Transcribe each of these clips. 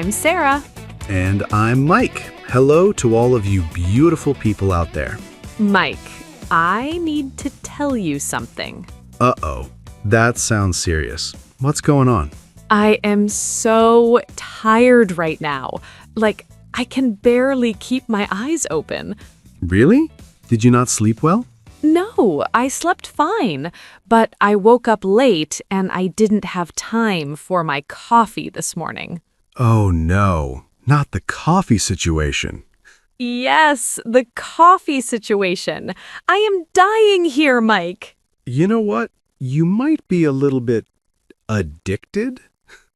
I'm Sarah. And I'm Mike. Hello to all of you beautiful people out there. Mike, I need to tell you something. Uh-oh, that sounds serious. What's going on? I am so tired right now. I can barely keep my eyes open. Really? Did you not sleep well? No, I slept fine, but I woke up late and I didn't have time for my coffee this morning. Oh no, not the coffee situation. Yes, the coffee situation. I am dying here, Mike. You know what? You might be a little bit addicted?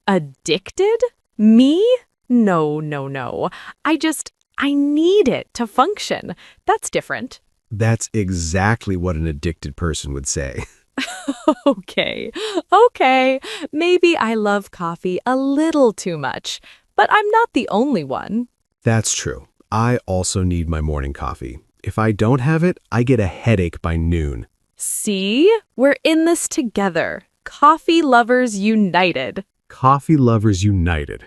Addicted? Me? No, no, no. I need it to function. That's different. That's exactly what an addicted person would say. Okay. Maybe I love coffee a little too much, but I'm not the only one. That's true. I also need my morning coffee. If I don't have it, I get a headache by noon. See? We're in this together. Coffee lovers united. Coffee lovers united.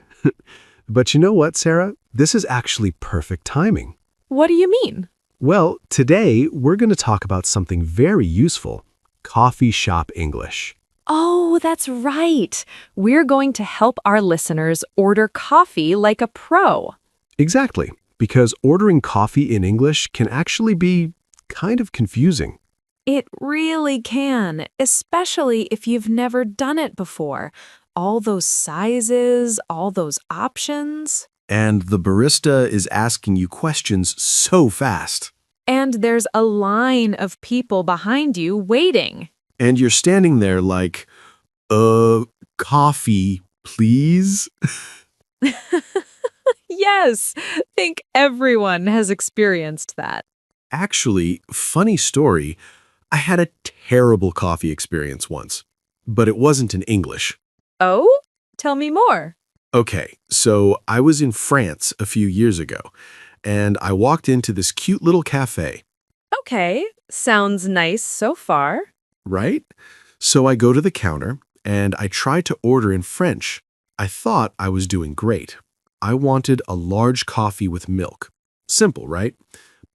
But you know what, Sarah? This is actually perfect timing. What do you mean? Well, today we're going to talk about something very useful, coffee shop English. Oh, that's right. We're going to help our listeners order coffee like a pro. Exactly, because ordering coffee in English can actually be kind of confusing. It really can, especially if you've never done it before. All those sizes, all those options. And the barista is asking you questions so fast. And there's a line of people behind you waiting. And you're standing there like, coffee, please? Yes, think everyone has experienced that. Actually, funny story, I had a terrible coffee experience once, but it wasn't in English. Oh? Tell me more. Okay, so I was in France a few years ago, and I walked into this cute little cafe, Okay, sounds nice so far. right? So I go to the counter, and I try to order in French. I thought I was doing great. I wanted a large coffee with milk. Simple, right?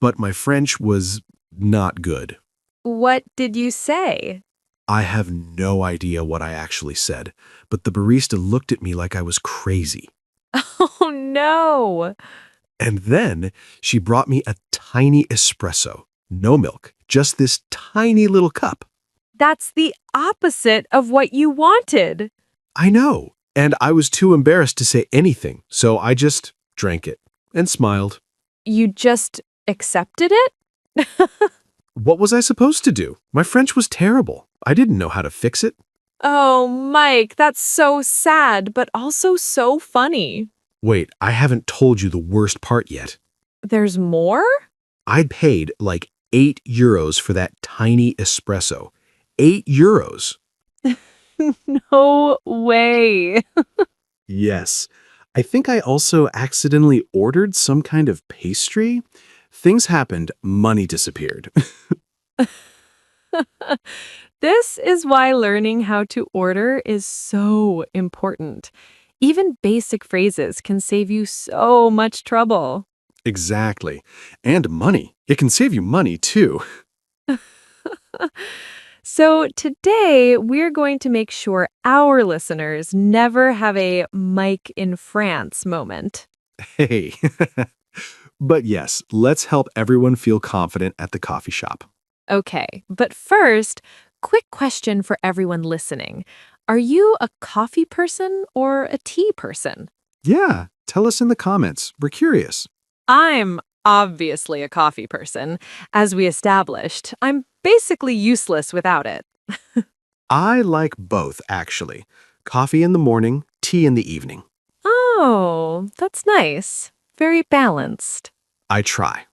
But my French was not good. What did you say? I have no idea what I actually said, but the barista looked at me like I was crazy. Oh no. And then she brought me a tiny espresso. No milk, just this tiny little cup. That's the opposite of what you wanted. I know, and I was too embarrassed to say anything, so I just drank it and smiled. You just accepted it? What was I supposed to do? My French was terrible. I didn't know how to fix it. Oh, Mike, that's so sad, but also so funny. Wait, I haven't told you the worst part yet. There's more? I'd paid like €8 for that tiny espresso. €8. No way. Yes. I think I also accidentally ordered some kind of pastry. Things happened, money disappeared. This is why learning how to order is so important. Even basic phrases can save you so much trouble. Exactly. And money. It can save you money, too. So today, we're going to make sure our listeners never have a Mike in France moment. Hey. But yes, let's help everyone feel confident at the coffee shop. Okay, but first, quick question for everyone listening. Are you a coffee person or a tea person? Yeah, tell us in the comments. We're curious. I'm obviously a coffee person. As we established, I'm basically useless without it. I like both, actually. Coffee in the morning, tea in the evening. Oh, that's nice. Very balanced. I try.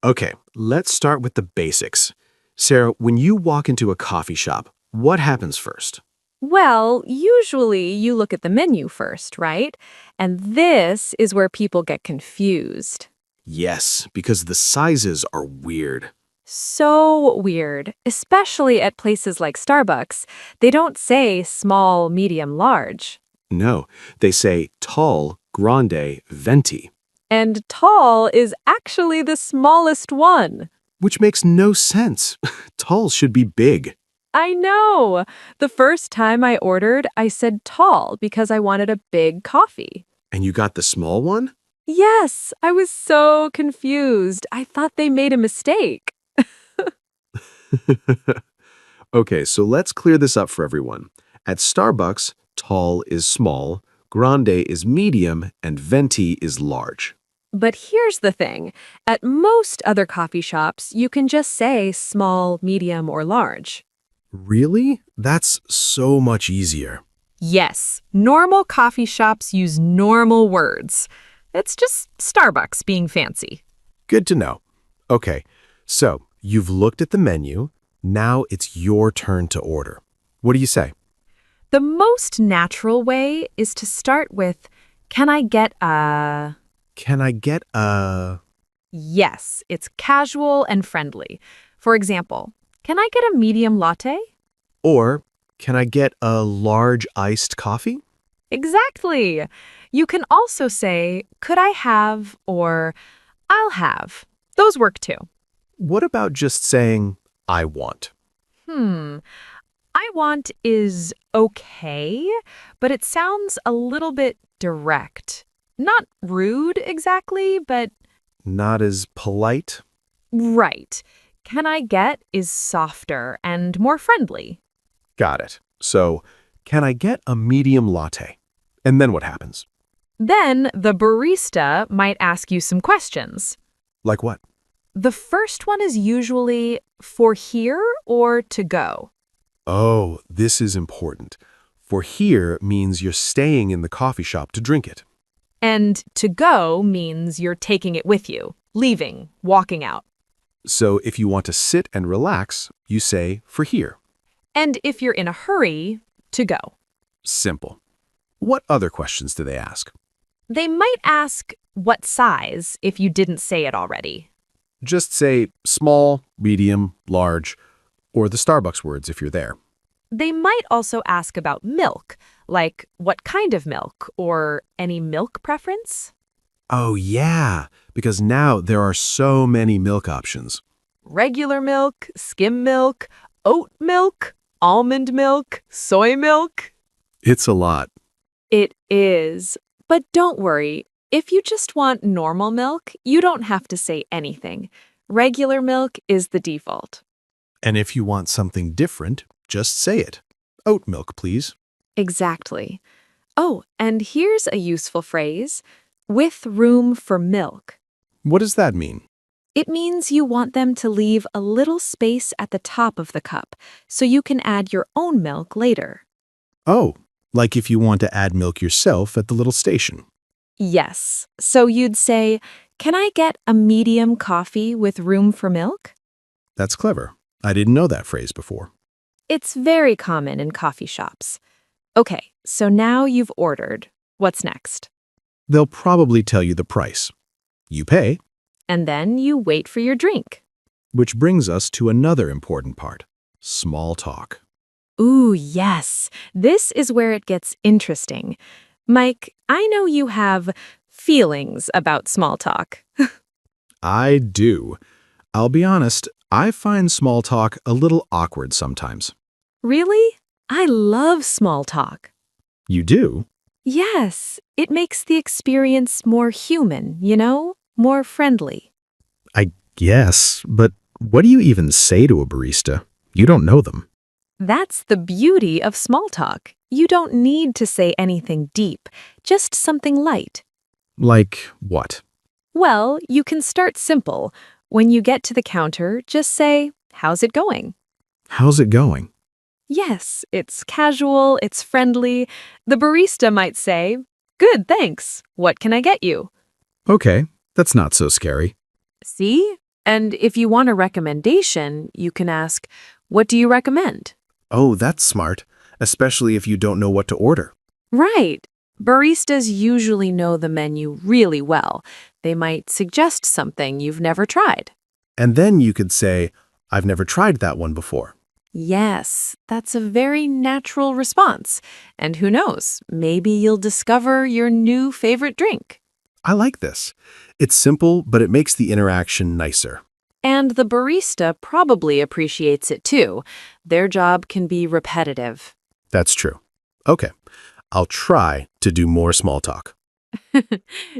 Okay, let's start with the basics. Sarah, when you walk into a coffee shop, what happens first? Well, usually you look at the menu first, right? And this is where people get confused. Yes, because the sizes are weird. So weird, especially at places like Starbucks. They don't say small, medium, large. No, they say tall, grande, venti, And tall is actually the smallest one. which makes no sense. Tall should be big. I know. The first time I ordered, I said tall because I wanted a big coffee. And you got the small one? Yes, I was so confused. I thought they made a mistake. Okay, so let's clear this up for everyone. At Starbucks, tall is small, grande is medium, and venti is large. But here's the thing. At most other coffee shops, you can just say small, medium, or large. Really? That's so much easier. Yes, normal coffee shops use normal words. It's just Starbucks being fancy. Good to know. Okay, so you've looked at the menu. Now it's your turn to order. What do you say? The most natural way is to start with, can I get a... Can I get a... Yes, it's casual and friendly. For example, can I get a medium latte? Or can I get a large iced coffee? Exactly. You can also say, could I have, or I'll have. Those work too. What about just saying, I want? I want is okay, but it sounds a little bit direct. Not rude exactly, but Not as polite? right. Can I get is softer and more friendly. Got it. So, can I get a medium latte? And then what happens? Then the barista might ask you some questions. Like what? The first one is usually for here or to go. Oh, this is important. For here means you're staying in the coffee shop to drink it. And to go means you're taking it with you, leaving, walking out. So if you want to sit and relax, you say for here. And if you're in a hurry, to go. Simple. What other questions do they ask? They might ask what size if you didn't say it already. Just say small, medium, large, or the Starbucks words if you're there. They might also ask about milk, like what kind of milk or any milk preference. Oh yeah, because now there are so many milk options. Regular milk, skim milk, oat milk, almond milk, soy milk. It's a lot. It is. But don't worry. If you just want normal milk, you don't have to say anything. Regular milk is the default. And if you want something different, just say it. Oat milk, please. Exactly. Oh, and here's a useful phrase, with room for milk. What does that mean? It means you want them to leave a little space at the top of the cup so you can add your own milk later. Oh, like if you want to add milk yourself at the little station. Yes. So you'd say, can I get a medium coffee with room for milk? That's clever. I didn't know that phrase before. It's very common in coffee shops. Okay, so now you've ordered. What's next? They'll probably tell you the price. You pay, And then you wait for your drink. which brings us to another important part, small talk. Ooh, yes. This is where it gets interesting. Mike, I know you have feelings about small talk. I do. I'll be honest, I find small talk a little awkward sometimes. Really? I love small talk. You do? Yes, it makes the experience more human, more friendly. I guess, but what do you even say to a barista? You don't know them. That's the beauty of small talk. You don't need to say anything deep, just something light. Like what? Well, you can start simple. When you get to the counter, just say, "How's it going?" How's it going? Yes, it's casual, it's friendly. The barista might say, "Good, thanks. What can I get you?" Okay, that's not so scary. See? And if you want a recommendation, you can ask, "What do you recommend?" Oh, that's smart, especially if you don't know what to order. Right. Baristas usually know the menu really well. They might suggest something you've never tried. And then you could say, I've never tried that one before. Yes, that's a very natural response. And who knows, maybe you'll discover your new favorite drink. I like this. It's simple, but it makes the interaction nicer. And the barista probably appreciates it too. Their job can be repetitive. That's true. Okay, I'll try to do more small talk.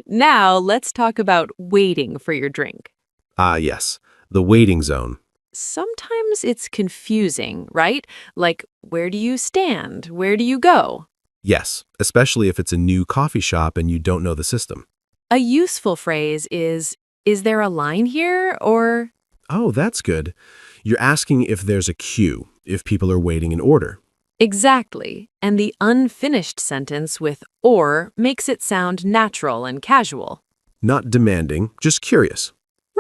Now, let's talk about waiting for your drink. Ah, yes, the waiting zone. Sometimes it's confusing, right? Like, where do you stand? Where do you go? Yes, especially if it's a new coffee shop and you don't know the system. A useful phrase is there a line here? Or, Oh, that's good. You're asking if there's a queue, if people are waiting in order. exactly. And the unfinished sentence with or makes it sound natural and casual. Not demanding, just curious.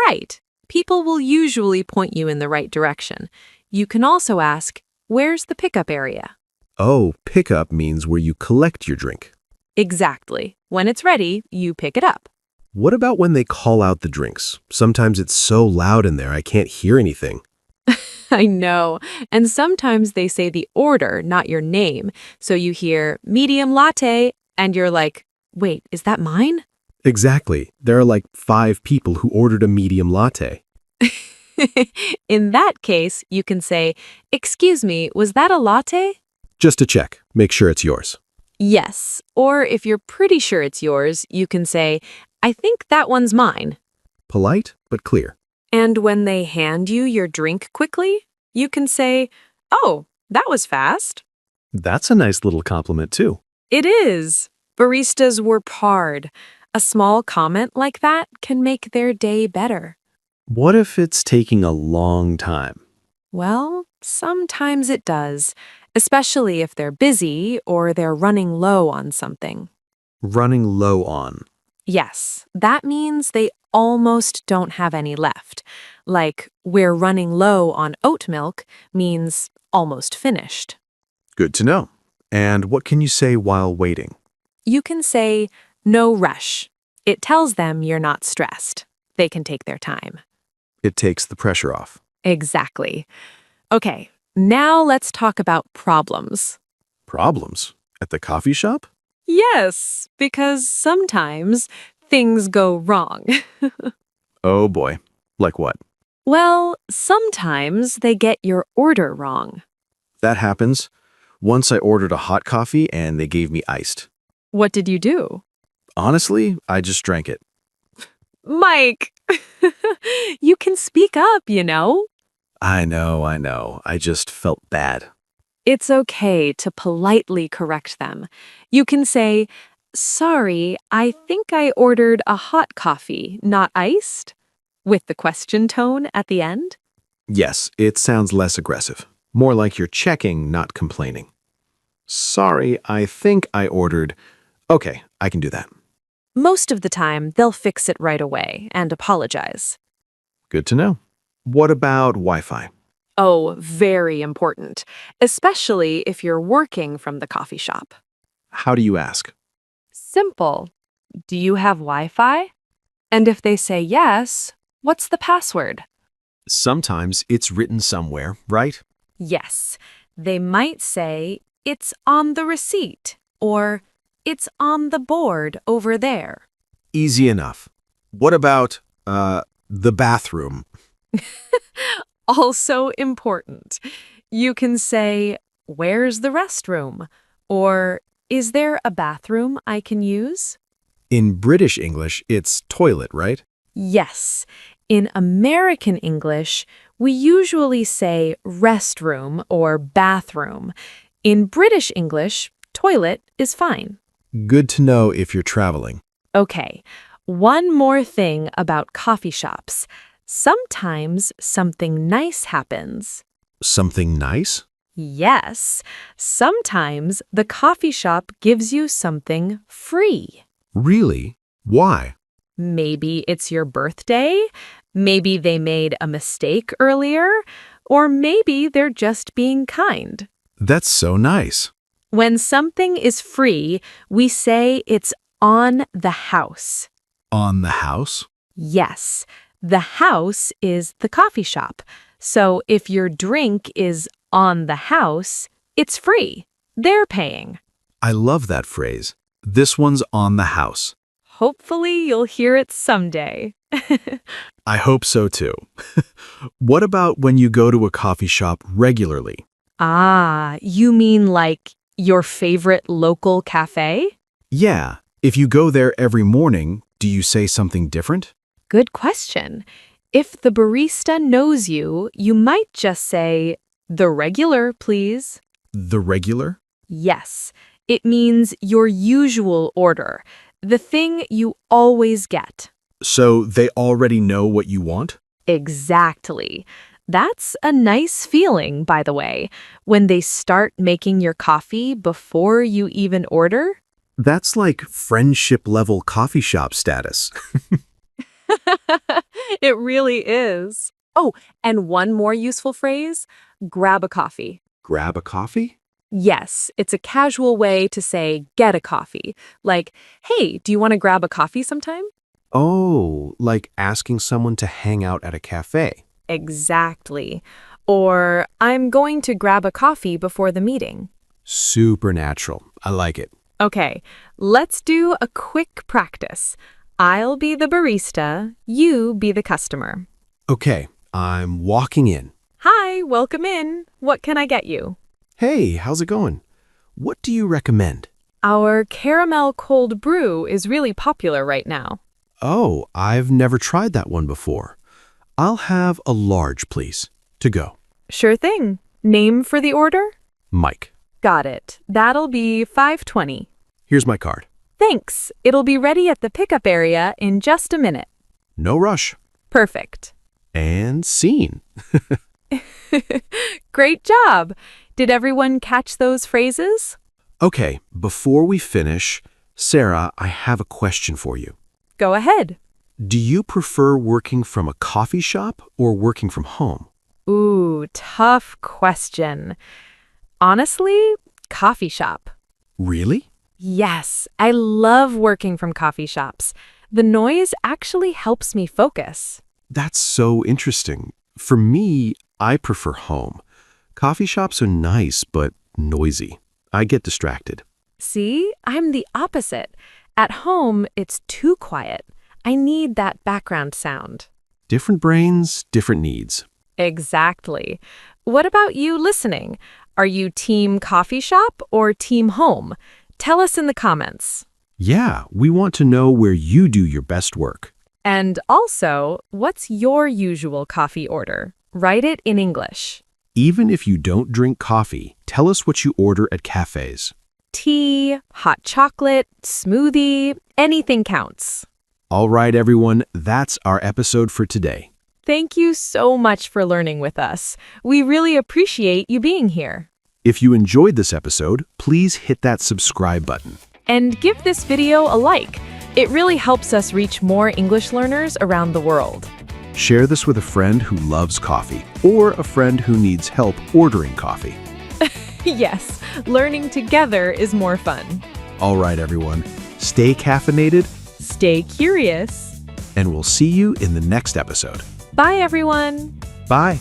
Right. People will usually point you in the right direction. You can also ask, where's the pickup area? Oh, pickup means where you collect your drink. Exactly. When it's ready, you pick it up. What about when they call out the drinks? Sometimes it's so loud in there I can't hear anything. I know. And sometimes they say the order, not your name. So you hear medium latte, and you're like, wait, is that mine? Exactly. There are like 5 people who ordered a medium latte. In that case, you can say, excuse me, was that a latte? Just to check, make sure it's yours. Yes. Or if you're pretty sure it's yours, you can say, I think that one's mine. Polite, but clear. And when they hand you your drink quickly, you can say, oh, that was fast. That's a nice little compliment, too. It is. Baristas work hard. A small comment like that can make their day better. What if it's taking a long time? Well, sometimes it does, especially if they're busy or they're running low on something. Running low on. Yes, that means they almost don't have any left. Like, we're running low on oat milk means almost finished. Good to know. And what can you say while waiting? You can say, no rush. It tells them you're not stressed. They can take their time. It takes the pressure off. Exactly. Okay, now let's talk about problems. Problems? At the coffee shop? Yes, because sometimes things go wrong. Oh boy. Like what? Well, sometimes they get your order wrong. That happens. Once I ordered a hot coffee and they gave me iced. What did you do? Honestly, I just drank it. Mike, you can speak up, you know? I know. I just felt bad. It's okay to politely correct them. You can say, sorry, I think I ordered a hot coffee, not iced, with the question tone at the end. Yes, it sounds less aggressive. More like you're checking, not complaining. Sorry, I think I ordered... Okay, I can do that. Most of the time, they'll fix it right away and apologize. Good to know. What about Wi-Fi? Oh, very important, especially if you're working from the coffee shop. How do you ask? Simple. Do you have Wi-Fi? And if they say yes, what's the password? Sometimes it's written somewhere, right? Yes. They might say, it's on the receipt, or it's on the board over there. Easy enough. What about, the bathroom? Also important. You can say, where's the restroom? Or, is there a bathroom I can use? In British English, it's toilet, right? Yes. In American English, we usually say restroom or bathroom. In British English, toilet is fine. Good to know if you're traveling. Okay, one more thing about coffee shops. Sometimes something nice happens. Something nice? Yes, sometimes the coffee shop gives you something free. Really? Why? Maybe it's your birthday, maybe they made a mistake earlier, or maybe they're just being kind. That's so nice. When something is free, we say it's on the house. On the house? Yes, the house is the coffee shop. So if your drink is on the house, it's free. They're paying. I love that phrase. This one's on the house. Hopefully, you'll hear it someday. I hope so too. What about when you go to a coffee shop regularly? Ah, you mean like your favorite local cafe? Yeah, if you go there every morning, do you say something different? Good question. If the barista knows you, you might just say, "The regular, please." The regular? Yes, it means your usual order, the thing you always get. So they already know what you want? Exactly. That's a nice feeling, by the way, when they start making your coffee before you even order. That's like friendship level coffee shop status. It really is. Oh, and one more useful phrase, grab a coffee. Grab a coffee? Yes, it's a casual way to say get a coffee. Like, hey, do you want to grab a coffee sometime? Oh, like asking someone to hang out at a cafe. Exactly. Or, I'm going to grab a coffee before the meeting. Supernatural. I like it. Okay, let's do a quick practice. I'll be the barista, you be the customer. Okay, I'm walking in. Hi, welcome in. What can I get you? Hey, how's it going? What do you recommend? Our caramel cold brew is really popular right now. Oh, I've never tried that one before. I'll have a large, please. To go. Sure thing. Name for the order? Mike. Got it. That'll be $5.20. Here's my card. Thanks. It'll be ready at the pickup area in just a minute. No rush. Perfect. And scene. Great job. Did everyone catch those phrases? Okay, before we finish, Sarah, I have a question for you. Go ahead. Do you prefer working from a coffee shop or working from home? Ooh, tough question. Honestly, coffee shop. Really? Yes, I love working from coffee shops. The noise actually helps me focus. That's so interesting. For me, I prefer home. Coffee shops are nice, but noisy. I get distracted. See, I'm the opposite. At home, it's too quiet. I need that background sound. Different brains, different needs. Exactly. What about you listening? Are you team coffee shop or team home? Tell us in the comments. Yeah, we want to know where you do your best work. And also, what's your usual coffee order? Write it in English. Even if you don't drink coffee, tell us what you order at cafes. Tea, hot chocolate, smoothie, anything counts. All right, everyone, that's our episode for today. Thank you so much for learning with us. We really appreciate you being here. If you enjoyed this episode, please hit that subscribe button. And give this video a like. It really helps us reach more English learners around the world. Share this with a friend who loves coffee or a friend who needs help ordering coffee. Yes, learning together is more fun. All right, everyone, stay caffeinated, Stay curious. and we'll see you in the next episode. Bye, everyone. Bye.